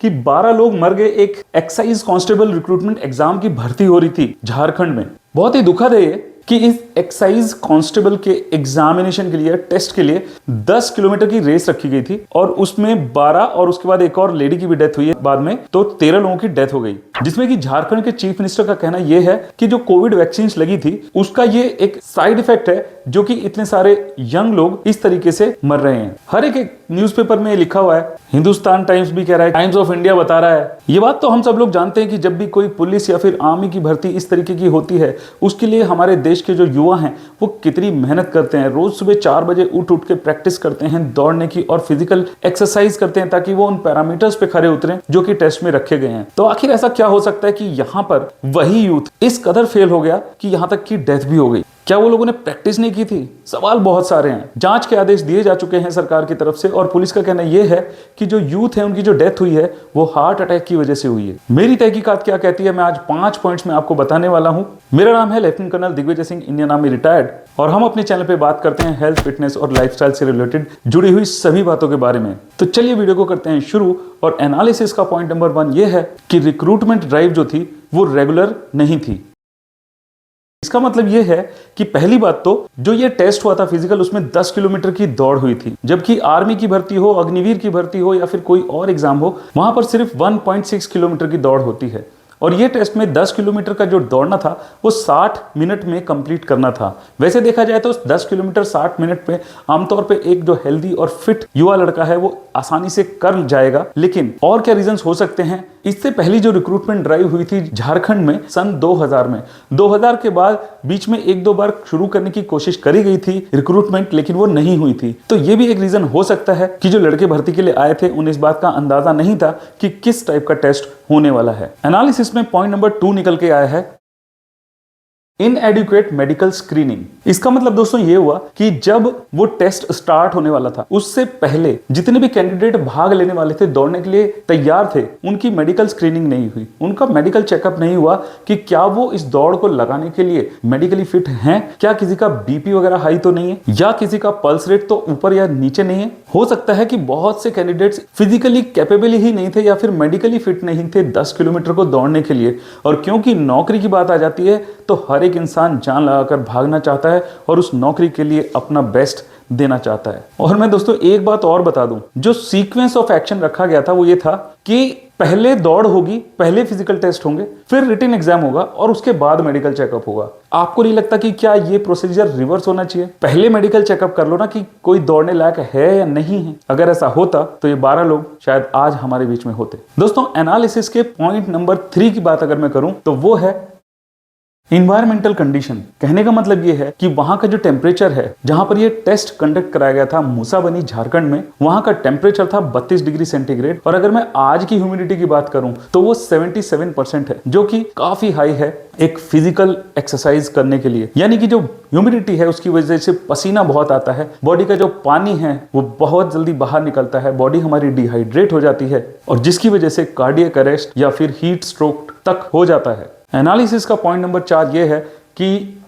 कि 12 लोग मर गए एक एक्साइज कांस्टेबल रिक्रूटमेंट एग्जाम की भर्ती हो रही थी झारखंड में। बहुत ही दुखद है ये कि इस एक्साइज कांस्टेबल के एग्जामिनेशन के लिए, टेस्ट के लिए 10 किलोमीटर की रेस रखी गई थी और उसमें 12 और उसके बाद एक और लेडी की भी डेथ हुई है बाद में, तो 13 लोगों की डेथ हो गई। जिसमें कि झारखंड के चीफ मिनिस्टर का कहना यह है कि जो कोविड वैक्सीन लगी थी उसका ये एक साइड इफेक्ट है, जो कि इतने सारे यंग लोग इस तरीके से मर रहे हैं। हर एक न्यूज़पेपर में लिखा हुआ है, हिंदुस्तान टाइम्स भी कह रहा है, टाइम्स ऑफ इंडिया बता रहा है। ये बात तो हम सब लोग जानते हैं कि जब भी कोई पुलिस या फिर आर्मी की भर्ती इस तरीके की होती है, उसके लिए हमारे देश के जो युवा हैं वो कितनी मेहनत करते हैं। रोज सुबह 4 बजे उठ के प्रैक्टिस करते हैं दौड़ने की और फिजिकल एक्सरसाइज करते हैं ताकि वो उन पैरामीटर्स पे खड़े उतरें जो कि टेस्ट में रखे गए हैं। तो आखिर ऐसा क्या हो सकता है कि यहाँ पर वही यूथ इस कदर फेल हो गया कि यहाँ तक की डेथ भी हो गई? क्या वो लोगों ने प्रैक्टिस नहीं की थी? सवाल बहुत सारे हैं। जांच के आदेश दिए जा चुके हैं सरकार की तरफ से और पुलिस का कहना यह है कि जो यूथ है उनकी जो डेथ हुई है वो हार्ट अटैक की वजह से हुई है। मेरी तहकीकात क्या कहती है, मैं आज 5 पॉइंट्स में आपको बताने वाला हूं। मेरा नाम है lieutenant colonel Digvijay Singh, Indian army retired, और हम अपने चैनल पे बात करते हैं हेल्थ, फिटनेस और लाइफस्टाइल से रिलेटेड जुड़ी हुई सभी बातों के बारे में। तो चलिए वीडियो को करते हैं शुरू। और एनालिसिस का पॉइंट नंबर 1 ये है कि रिक्रूटमेंट ड्राइव जो थी वो रेगुलर नहीं थी। इसका मतलब यह है कि पहली बात तो जो ये टेस्ट हुआ था फिजिकल, उसमें 10 किलोमीटर की दौड़ हुई थी, जबकि आर्मी की भर्ती हो, अग्निवीर की भर्ती हो या फिर कोई और एग्जाम हो, वहां पर सिर्फ 1.6 किलोमीटर की दौड़ होती है। और ये टेस्ट में 10 किलोमीटर का जो दौड़ना था वो 60 मिनट में कंप्लीट करना था। वैसे देखा जाए तो 10 किलोमीटर 60 मिनट में आमतौर पे एक जो हेल्दी और फिट युवा लड़का है वो आसानी से कर जाएगा। लेकिन और क्या रीजंस हो सकते हैं? इससे पहली जो रिक्रूटमेंट ड्राइव हुई थी झारखंड में सन 2000 में, 2000 के बाद बीच में 1-2 बार शुरू करने की कोशिश करी गई थी रिक्रूटमेंट, लेकिन वो नहीं हुई थी। तो ये भी एक रीजन हो सकता है कि जो लड़के भर्ती के लिए आए थे उन्हें इस बात का अंदाजा नहीं था कि किस टाइप का टेस्ट होने वाला है। एनालिसिस में पॉइंट नंबर 2 निकल के आया है इनएडिक्वेट मेडिकल स्क्रीनिंग। इसका मतलब दोस्तों ये हुआ कि जब वो टेस्ट स्टार्ट होने वाला था उससे पहले जितने भी कैंडिडेट भाग लेने वाले थे, दौड़ने के लिए तैयार थे, उनकी मेडिकल स्क्रीनिंग नहीं हुई, उनका मेडिकल चेकअप नहीं हुआ कि क्या वो इस दौड़ को लगाने के लिए मेडिकली फिट हैं, क्या किसी का बीपी वगैरह हाई तो नहीं है, या किसी का पल्स रेट तो ऊपर या नीचे नहीं है। हो सकता है कि बहुत से कैंडिडेट्स फिजिकली कैपेबल ही नहीं थे या फिर मेडिकली फिट नहीं थे 10 किलोमीटर को दौड़ने के लिए। और क्योंकि नौकरी की बात आ जाती है तो हर एक इंसान जान लगाकर भागना चाहता है और उस नौकरी के लिए अपना बेस्ट देना चाहता है। और मैं दोस्तों एक बात और बता दूं, जो सीक्वेंस ऑफ एक्शन रखा गया था वो ये था कि पहले दौड़ होगी, पहले फिजिकल टेस्ट होंगे, फिर रिटन एग्जाम होगा और उसके बाद मेडिकल चेकअप होगा। आपको नहीं लगता कि क्या ये प्रोसीजर रिवर्स होना चाहिए? पहले मेडिकल चेकअप कर लो ना कि कोई दौड़ने लायक है या नहीं है। अगर ऐसा होता तो ये 12 लोग शायद आज हमारे बीच में होते। दोस्तों एनालिसिस के पॉइंट नंबर 3 की बात अगर मैं करूं तो वो है इन्वायरमेंटल कंडीशन। कहने का मतलब ये है कि वहां का जो टेम्परेचर है, जहां पर ये टेस्ट कंडक्ट कराया गया था मूसाबनी झारखंड में, वहां का टेम्परेचर था 32 डिग्री सेंटीग्रेड। और अगर मैं आज की ह्यूमिडिटी की बात करूं तो वो 77% है, जो कि काफी हाई है एक फिजिकल एक्सरसाइज करने के लिए। यानी कि जो ह्यूमिडिटी है उसकी वजह से पसीना बहुत आता है, बॉडी का जो पानी है वो बहुत जल्दी बाहर निकलता है, बॉडी हमारी डिहाइड्रेट हो जाती है और जिसकी वजह से कार्डियक अरेस्ट या फिर हीट स्ट्रोक तक हो जाता है। एनालिसिस का पॉइंट नंबर 4 ये है कि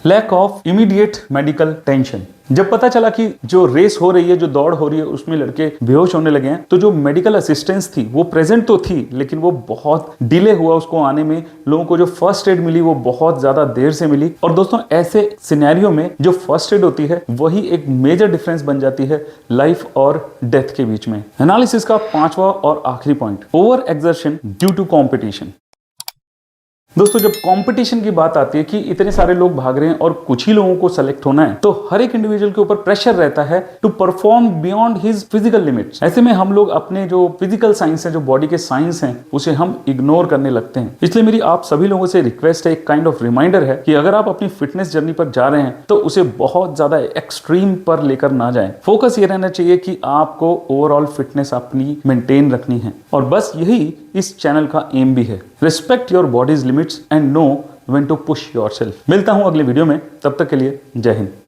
lack of immediate medical tension. जब पता चला कि जो रेस हो रही है, जो दौड़ हो रही है, उसमें लड़के बेहोश होने लगे हैं, तो जो मेडिकल असिस्टेंस थी वो प्रेजेंट तो थी, लेकिन वो बहुत डिले हुआ उसको आने में। लोगों को जो फर्स्ट एड मिली वो बहुत ज्यादा देर से मिली। और दोस्तों ऐसे सिनेरियो में जो फर्स्ट एड होती है वही एक मेजर डिफरेंस बन जाती है लाइफ और डेथ के बीच में। एनालिसिस का 5वां और आखिरी point, over exertion due to competition. दोस्तों जब कंपटीशन की बात आती है कि इतने सारे लोग भाग रहे हैं और कुछ ही लोगों को सेलेक्ट होना है, तो हर एक इंडिविजुअल के ऊपर प्रेशर रहता है to perform beyond his physical limits. ऐसे में हम लोग अपने जो फिजिकल साइंस है, जो बॉडी के साइंस हैं, उसे हम इग्नोर करने लगते हैं। इसलिए मेरी आप सभी लोगों से रिक्वेस्ट है, एक काइंड ऑफ रिमाइंडर है कि अगर आप अपनी फिटनेस जर्नी पर जा रहे हैं तो उसे बहुत ज्यादा एक्सट्रीम पर लेकर ना जाएं। फोकस ये रहना चाहिए कि आपको ओवरऑल फिटनेस अपनी मेंटेन रखनी है। और बस यही इस चैनल का एम भी है, respect your body's limits and know when to push yourself. मिलता हूं अगले वीडियो में, तब तक के लिए जय हिंद।